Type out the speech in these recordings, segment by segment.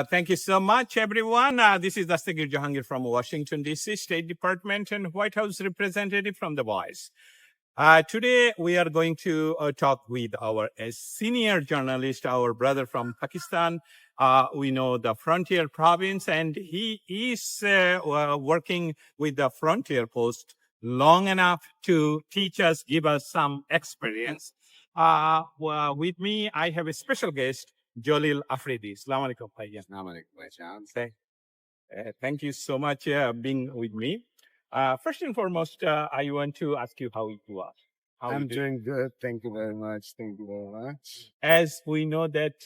Thank you so much, everyone. This is Dastagir Jahangir from Washington, D.C., State Department and White House representative from The Voice. Today, we are going to talk with our senior journalist, our brother from Pakistan. We know the Frontier Province, and he is working with the Frontier Post long enough to teach us, give us some experience. With me, I have a special guest, Jaleel Afridi. Assalamu alaikum, bhaiya. Thank you so much being with me. First and foremost, I want to ask you how you are. I'm doing good. Thank you very much. Thank you very much. As we know that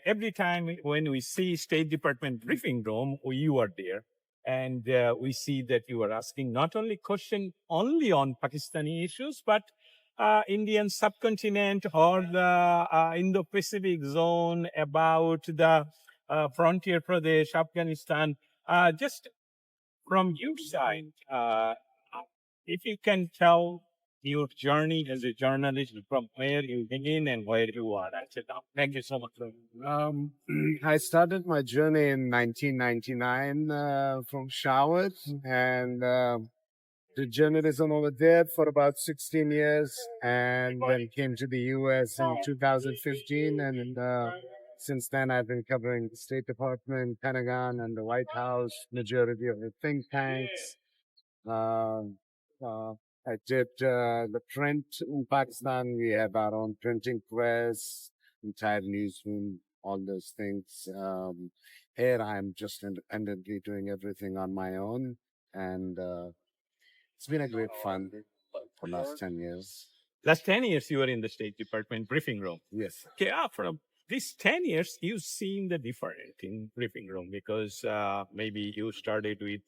every time when we see State Department briefing room, you are there. And we see that you are asking not only question only on Pakistani issues, but Indian subcontinent or the Indo-Pacific zone, about the frontier Pradesh, Afghanistan. Just from your side, if you can tell your journey as a journalist from where you begin and where you are at now. Thank you so much. I started my journey in 1999 from Shawat, and did journalism over there for about 16 years, and then came to the U.S. in 2015, and since then I've been covering the State Department, Pentagon, and the White House, majority of the think tanks. I did the print in Pakistan. We have our own printing press, entire newsroom, all those things. Here I'm just independently doing everything on my own, and it's been a great fun for the last 10 years. Last 10 years, you were in the State Department briefing room. Yes. Okay, from these 10 years, you've seen the different in briefing room, because maybe you started with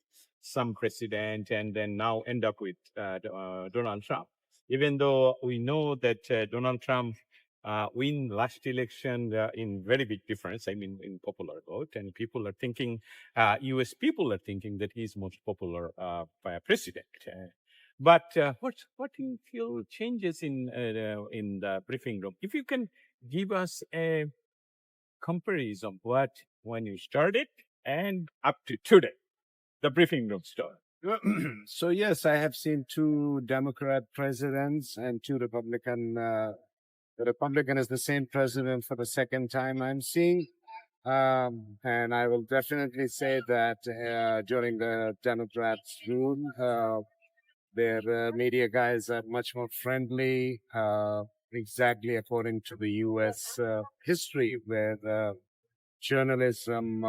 some president and then now end up with Donald Trump. Even though we know that Donald Trump win last election in very big difference, I mean, in popular vote, and people are thinking, U.S. people are thinking that he's most popular president. But what do you feel changes in the briefing room? If you can give us a comparison, what when you started and up to today, the briefing room story. So yes, I have seen 2 Democrat presidents and 2 Republican. The Republican is the same president for the second time I'm seeing. And I will definitely say that during the Democrats' rule, their media guys are much more friendly, exactly according to the U.S. History, where journalism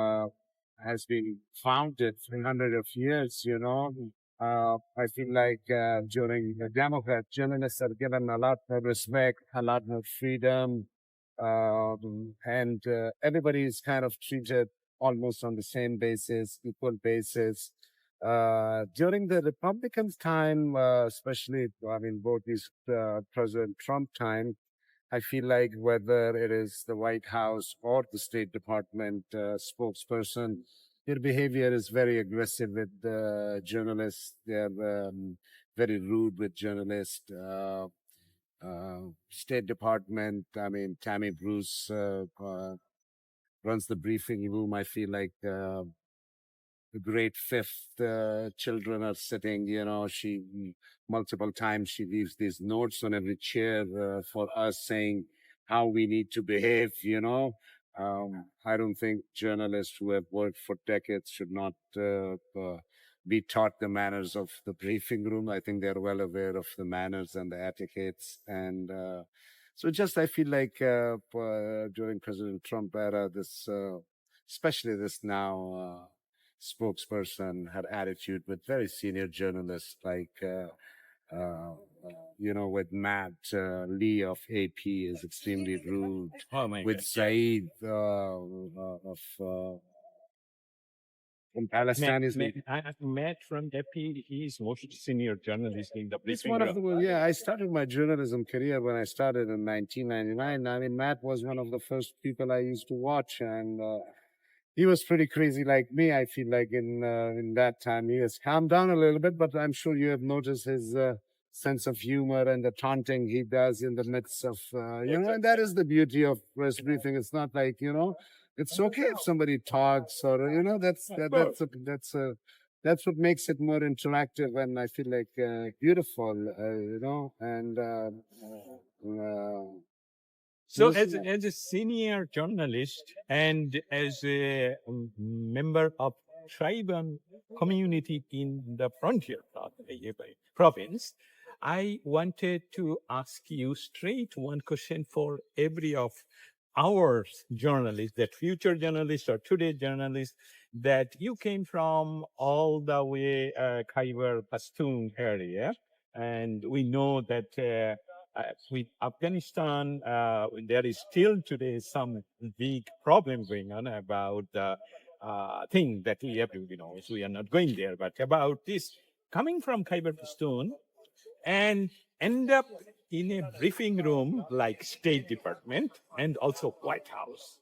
has been founded 300 of years, you know. I feel like during the Democrat, journalists are given a lot more respect, a lot more freedom, and everybody is kind of treated almost on the same basis, equal basis. During the Republican time, especially, I mean, both these President Trump time, I feel like whether it is the White House or the State Department spokesperson, their behavior is very aggressive with journalists. They're very rude with journalists. State Department, I mean, Tammy Bruce runs the briefing room. I feel like the grade 5th children are sitting, you know, multiple times she leaves these notes on every chair for us saying how we need to behave, you know. I don't think journalists who have worked for decades should not be taught the manners of the briefing room. I think they're well aware of the manners and the etiquettes. And so just I feel like during President Trump era, this, especially this now spokesperson, had attitude with very senior journalists like you know, with Matt Lee of AP is extremely rude. Oh my with God. Saeed from Palestine is Matt from AP, he's most senior journalist in the It's briefing one of room. the, yeah, I started my journalism career when I started in 1999. I mean, Matt was one of the first people I used to watch, and he was pretty crazy like me. I feel like in that time he has calmed down a little bit, but I'm sure you have noticed his sense of humor and the taunting he does in the midst of, you know, and that is the beauty of press briefing. It's not like, you know, it's okay if somebody talks, or that's what makes it more interactive, and I feel like beautiful, and So, this. as a senior journalist and as a member of tribal community in the frontier province, I wanted to ask you straight one question for every of our journalists, that future journalists or today journalists, that you came from all the way Khyber Pashtun area, and we know that. With Afghanistan, there is still today some big problem going on about the thing that we have to, so we are not going there, but about this coming from Khyber Pashtun and end up in a briefing room like State Department and also White House.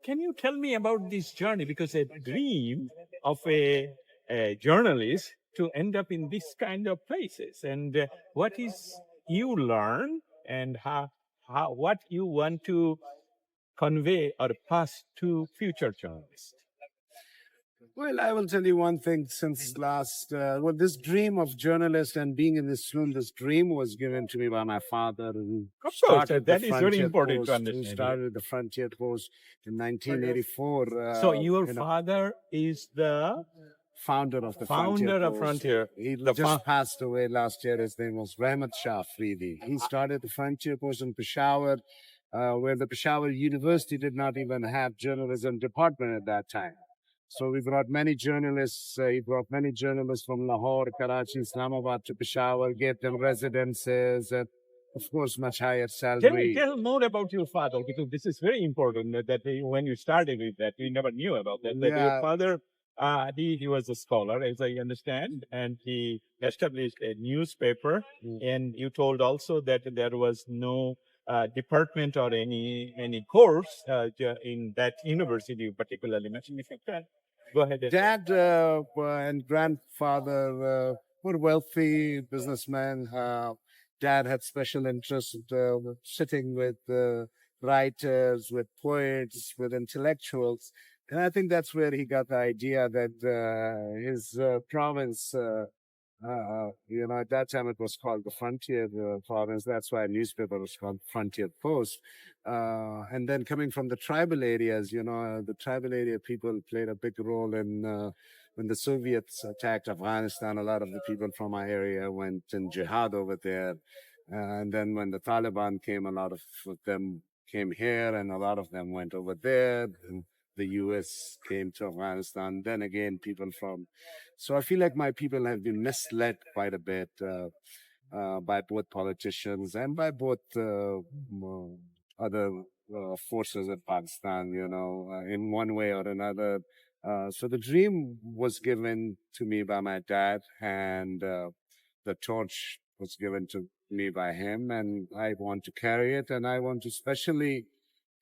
Can you tell me about this journey? Because a dream of a journalist to end up in this kind of places, and what is you learn and how what you want to convey or pass to future journalists. Well, I will tell you one thing. Since this dream of journalist and being in this room, this dream was given to me by my father, who Of course, started the that is very Frontier important to Post, understand. in 1984. So your father is the Founder of the founder Frontier of Post. Frontier. He The just passed away last year. His name was Jaleel Afridi. He started the Frontier Post in Peshawar, where the Peshawar University did not even have journalism department at that time. So we brought many journalists. He brought many journalists from Lahore, Karachi, Islamabad to Peshawar, gave them residences, and of course, much higher salary. Tell more about your father, because this is very important. When you started with that, we never knew about that. That your father, he was a scholar, as I understand, and he established a newspaper. And you told also that there was no department or any course in that university, particularly. If you can go ahead. Dad and grandfather were wealthy businessmen. Dad had special interest sitting with writers, with poets, with intellectuals. And I think that's where he got the idea that his province, at that time it was called the Frontier Province. That's why a newspaper was called Frontier Post. And then coming from the tribal areas, the tribal area people played a big role in when the Soviets attacked Afghanistan. A lot of the people from our area went in jihad over there. And then when the Taliban came, a lot of them came here, and a lot of them went over there. And the U.S. came to Afghanistan. Then again, people from. So I feel like my people have been misled quite a bit by both politicians and by both other forces in Pakistan, in one way or another. So the dream was given to me by my dad, and the torch was given to me by him, and I want to carry it, and I want to especially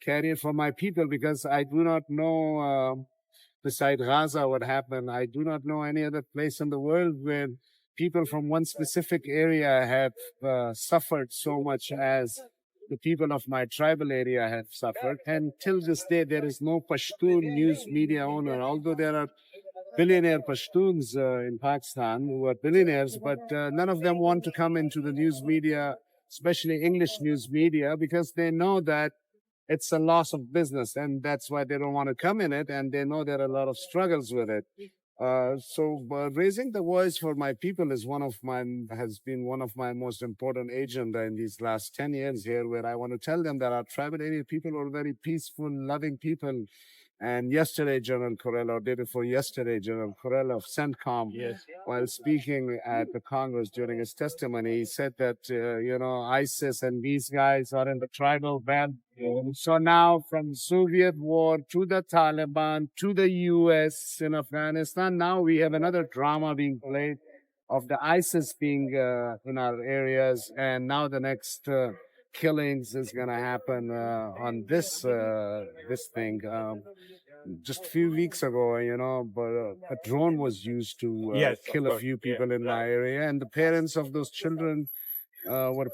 carry it for my people, because I do not know, beside Gaza, what happened. I do not know any other place in the world where people from one specific area have suffered so much as the people of my tribal area have suffered. And till this day, there is no Pashtun news media owner, although there are billionaire Pashtuns in Pakistan who are billionaires, but none of them want to come into the news media, especially English news media, because they know that it's a loss of business, and that's why they don't want to come in it, and they know there are a lot of struggles with it. So raising the voice for my people has been one of my most important agenda in these last 10 years here, where I want to tell them that our tribal area people are very peaceful, loving people. And yesterday, General Corella, or day before yesterday, General Corella of CENTCOM, while speaking at the Congress during his testimony, he said that, ISIS and these guys are in the tribal belt. So now, from Soviet war to the Taliban to the U.S. in Afghanistan, now we have another drama being played of the ISIS being in our areas, and now the next killings is going to happen on this thing. Just a few weeks ago, but a drone was used to kill a few people in my area, and the parents of those children were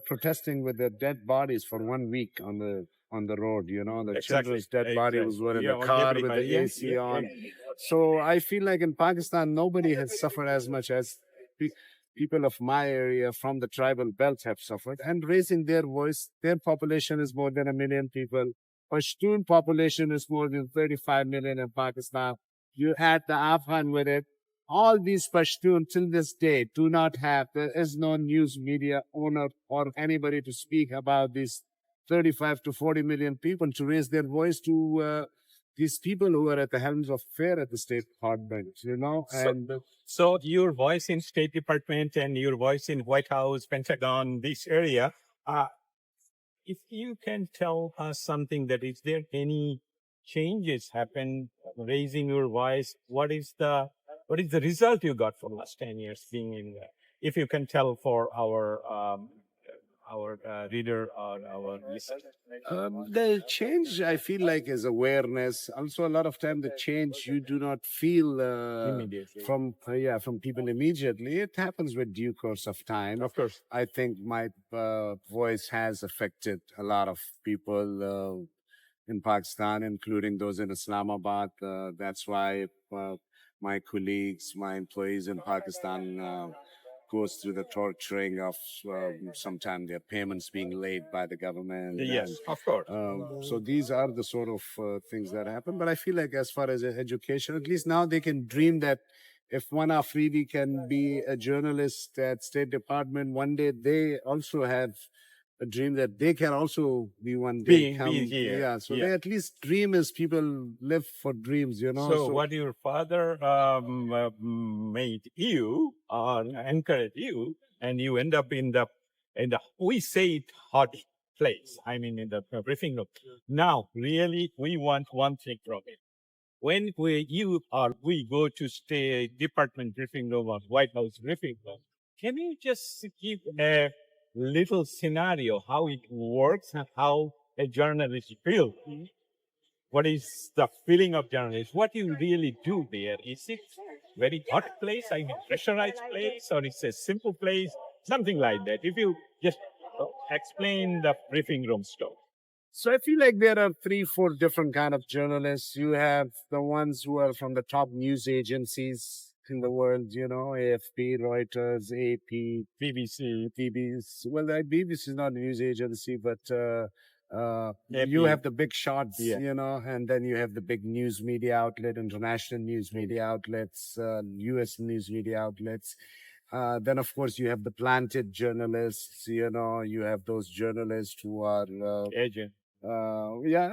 protesting with their dead bodies for 1 week on the on the road. The Exactly. children's dead bodies were in Yeah, the on car with everybody. the Yeah, AC yeah, on. yeah. So I feel like in Pakistan, nobody has suffered as much as pe- people of my area from the tribal belt have suffered. And raising their voice, their population is more than 1 million people. Pashtun population is more than 35 million in Pakistan. You add the Afghan with it. All these Pashtun till this day do not have, there is no news media owner or anybody to speak about these 35 to 40 million people to raise their voice to these people who are at the helms of affair at the State Department. So, so your voice in State Department and your voice in White House, Pentagon, this area, uh, if you can tell us something that is there any changes happen raising your voice, what is the result you got from last 10 years being in there? If you can tell for our reader or our listener. The change I feel like is awareness. Also, a lot of time the change you do not feel Immediately. from people immediately. It happens with due course of time. Of course. I think my voice has affected a lot of people in Pakistan, including those in Islamabad. That's why my colleagues, my employees in Pakistan goes through the torturing of sometimes their payments being late by the government. Yes, of course. So these are the sort of things that happen. But I feel like as far as education, at least now they can dream that if one Afridi can be a journalist at State Department, one day they also have a dream that they can also be one day Be here. Yeah, so Yeah. they at least dream as people live for dreams. So, what your father made you or encouraged you, and you end up in the we say it hot place. I mean, in the briefing room. Now, really, we want one thing from it. When we go to State Department briefing room or White House briefing room, can you just give a little scenario how it works and how a journalist feels? What is the feeling of journalists? What you really do there? Is it very hot place? I mean, pressurized place, or it's a simple place? Something like that. If you just explain the briefing room stuff. So I feel like there are 3, 4 different kind of journalists. You have the ones who are from the top news agencies in the world, AFP, Reuters, AP, BBC, BBC. Well, the BBC is not a news agency, but you AP. have the big shots, Yeah. and then you have the big news media outlet, international news media outlets, U.S. news media outlets. Then, of course, you have the planted journalists. You have those journalists who are Agent.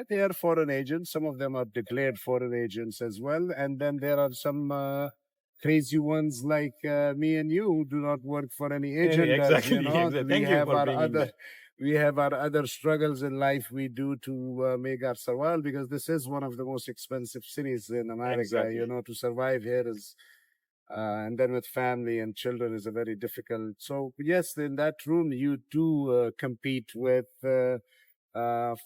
they are foreign agents. Some of them are declared foreign agents as well. And then there are some crazy ones like me and you who do not work for any agent. Exactly. Exactly. Thank you for bringing that. We have our other struggles in life we do to make our survival, because this is one of the most expensive cities in America. Exactly. To survive here is and then with family and children is a very difficult. So yes, in that room you do compete with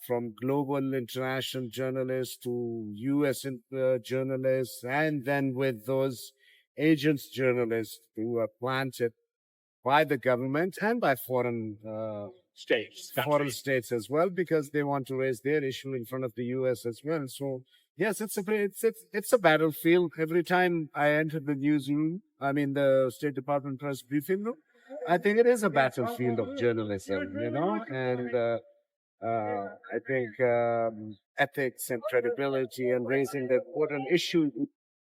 from global international journalists to U.S. Journalists, and then with those agents journalists who are planted by the government and by foreign states as well, because they want to raise their issue in front of the U.S. as well. So yes, it's a battlefield. Every time I enter the newsroom, I mean the State Department press briefing room, I think it is a battlefield of journalism, and I think ethics and credibility and raising the important issue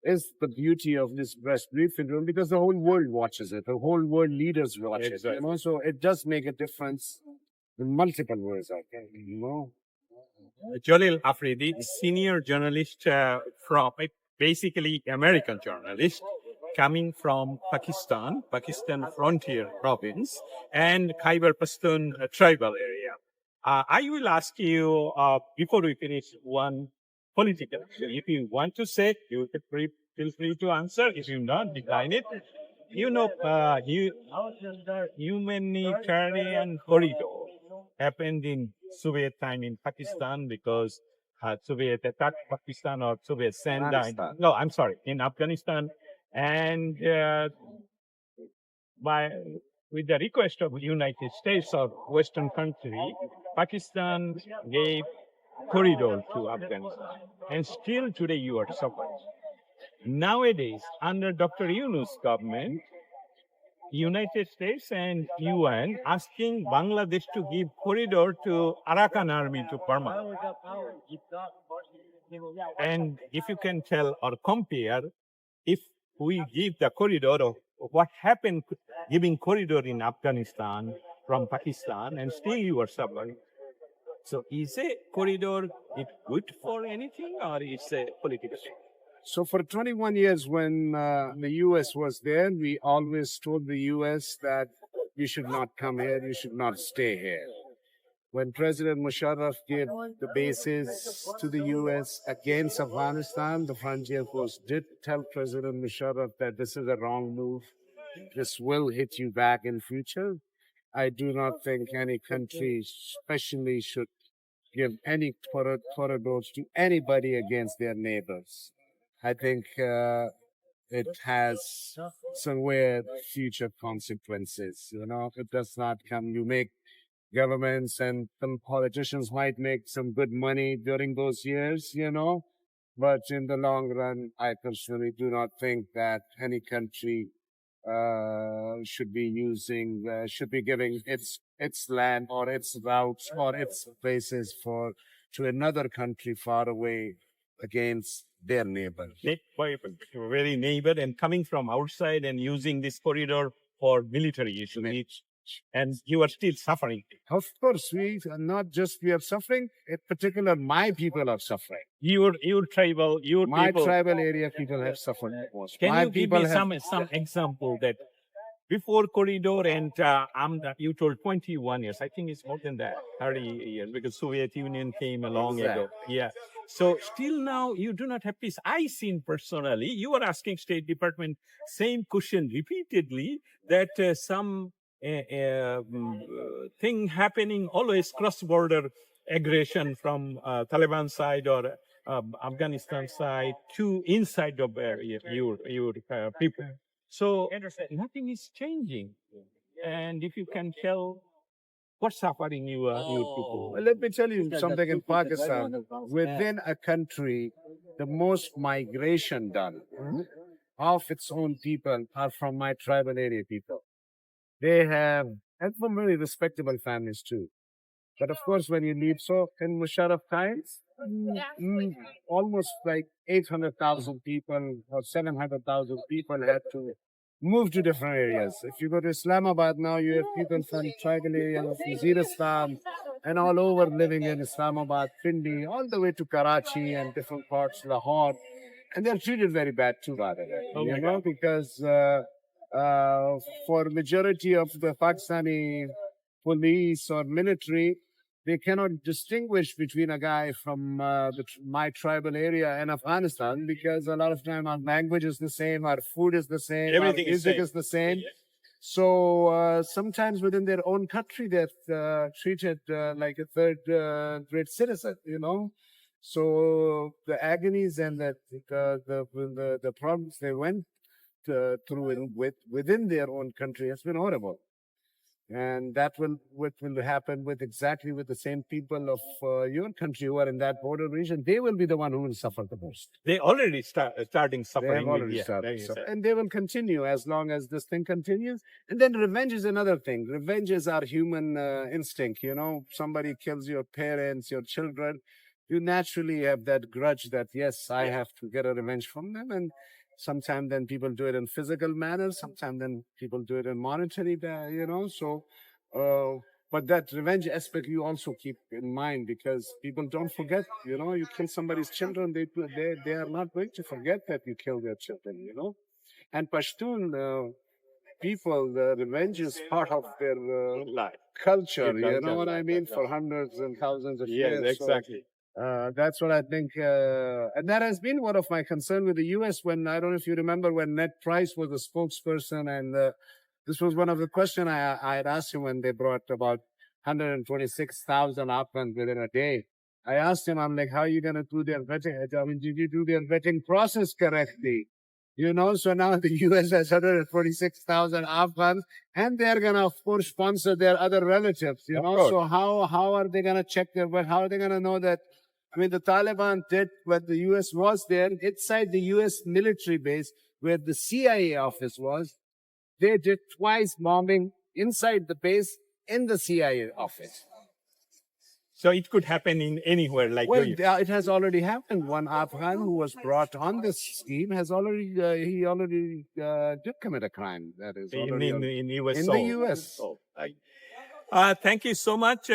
is the beauty of this press briefing room, because the whole world watches it. The whole world leaders watch it. So it does make a difference in multiple ways, I think. Jaleel Afridi, senior journalist from basically American journalist coming from Pakistan frontier province, and Khyber Pashtun tribal area. I will ask you before we finish one political issue. If you want to say, you can feel free to answer. If you not, decline it. Humanitarian corridor happened in Soviet time in Pakistan because Soviet attacked Pakistan or Soviet sent no, I'm sorry, in Afghanistan, and by with the request of the United States or Western country, Pakistan gave corridor to Afghanistan. And still today you are suffering. Nowadays, under Dr. Yunus' government, United States and UN asking Bangladesh to give corridor to Arakan Army to Burma. And if you can tell or compare, if we give the corridor of what happened giving corridor in Afghanistan from Pakistan, and still you are suffering. So is a corridor it good for anything, or it's a political? So for 21 years, when the U.S. was there, we always told the U.S. that you should not come here, you should not stay here. When President Musharraf gave the bases to the U.S. against Afghanistan, the Frontier Force did tell President Musharraf that this is a wrong move. This will hit you back in future. I do not think any country especially should give any corridors to anybody against their neighbors. I think it has somewhere future consequences. You know, it does not come. You make governments and some politicians might make some good money during those years, you know, but in the long run, I personally do not think that any country should be giving its land or its routes or its places to another country far away against their neighbor. Very neighbor and coming from outside and using this corridor for military issues. And you are still suffering. Of course, we are not just we are suffering. In particular, my people are suffering. Your tribal, my people. tribal area people have suffered most. Can my you give me some example that before corridor and you told 21 years, I think it's more than that, 30 years, because Soviet Union came along ago. Yeah. So still now you do not have peace. I seen personally, you are asking State Department same question repeatedly that some thing happening always cross-border aggression from Taliban side or Afghanistan side to inside of your people. So nothing is changing. And if you can tell what's suffering your people. Well, let me tell you something in Pakistan. Within a country, the most migration done of its own people are from my tribal area people. They have, and from very respectable families too. But of course, when you leave, so in Musharraf times, almost like 800,000 people or 700,000 people had to move to different areas. If you go to Islamabad now, you have people from tribal areas, Waziristan, and all over living in Islamabad, Pindi, all the way to Karachi and different parts, Lahore. And they're treated very bad too, by the way, you know, because for majority of the Pakistani police or military, they cannot distinguish between a guy from my tribal area and Afghanistan because a lot of time our language is the same, our food is the same, everything our music is the same. Yeah. So sometimes within their own country, they're treated like a third-rate citizen, you know. So the agonies and the problems they went through within their own country has been horrible. And that what will happen with the same people of your country who are in that border region. They will be the one who will suffer the most. They already starting suffering. They have already started. And they will continue as long as this thing continues. And then revenge is another thing. Revenge is our human instinct. You know, somebody kills your parents, your children. You naturally have that grudge that, yes, I have to get a revenge from them. And sometimes then people do it in physical manner. Sometimes then people do it in monetary, you know. So, but that revenge aspect you also keep in mind because people don't forget. You know, you kill somebody's children, they are not going to forget that you killed their children. You know, and Pashtun people, the revenge is part of their culture. You know what I mean? For hundreds and thousands of years. Yes, exactly. That's what I think. And that has been one of my concern with the U.S. when, I don't know if you remember, when Ned Price was the spokesperson. And this was one of the questions I had asked him when they brought about 126,000 Afghans within a day. I asked him, I'm like, how are you going to do their vetting? I mean, did you do their vetting process correctly? You know, so now the U.S. has 146,000 Afghans, and they're going to, of course, sponsor their other relatives, you know. So how are they going to check how are they going to know that I mean, the Taliban did when the US was there, inside the US military base where the CIA office was, they did twice bombing inside the base in the CIA office. So it could happen in anywhere, like Well, it has already happened. One Afghan who was brought on this scheme has already, did commit a crime. That is already in US. in the US. Thank you so much,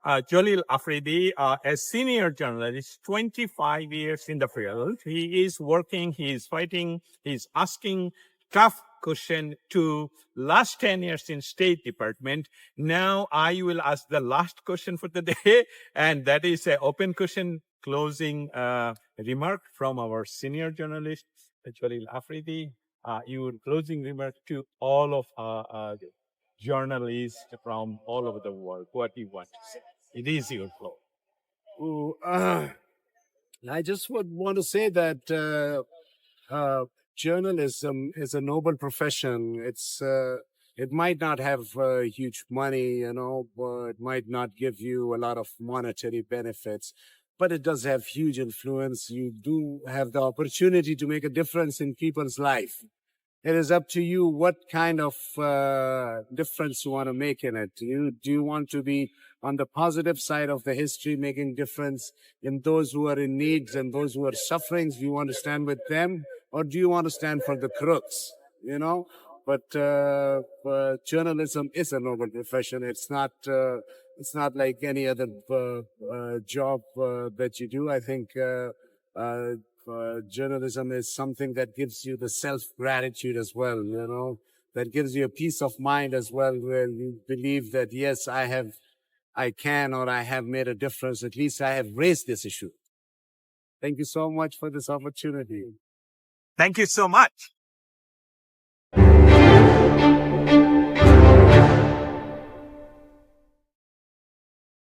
Jaleel Afridi, a senior journalist, 25 years in the field. He is working, he is fighting, he's asking tough question to last 10 years in State Department. Now I will ask the last question for the day, and that is an open question, closing remark from our senior journalist, Jaleel Afridi. Your closing remark to all of journalists from all over the world. What do you want to say? It is your floor. I just would want to say that journalism is a noble profession. It might not have huge money, but it might not give you a lot of monetary benefits, but it does have huge influence. You do have the opportunity to make a difference in people's life. It is up to you what kind of difference you want to make in it. Do you want to be on the positive side of the history, making difference in those who are in needs and those who are suffering? Do you want to stand with them, or do you want to stand for the crooks? But journalism is a noble profession. It's not like any other job that you do. I think journalism is something that gives you the self-gratitude as well, that gives you a peace of mind as well, where you believe that, yes, I can, or I have made a difference. At least I have raised this issue. Thank you so much for this opportunity. Thank you so much.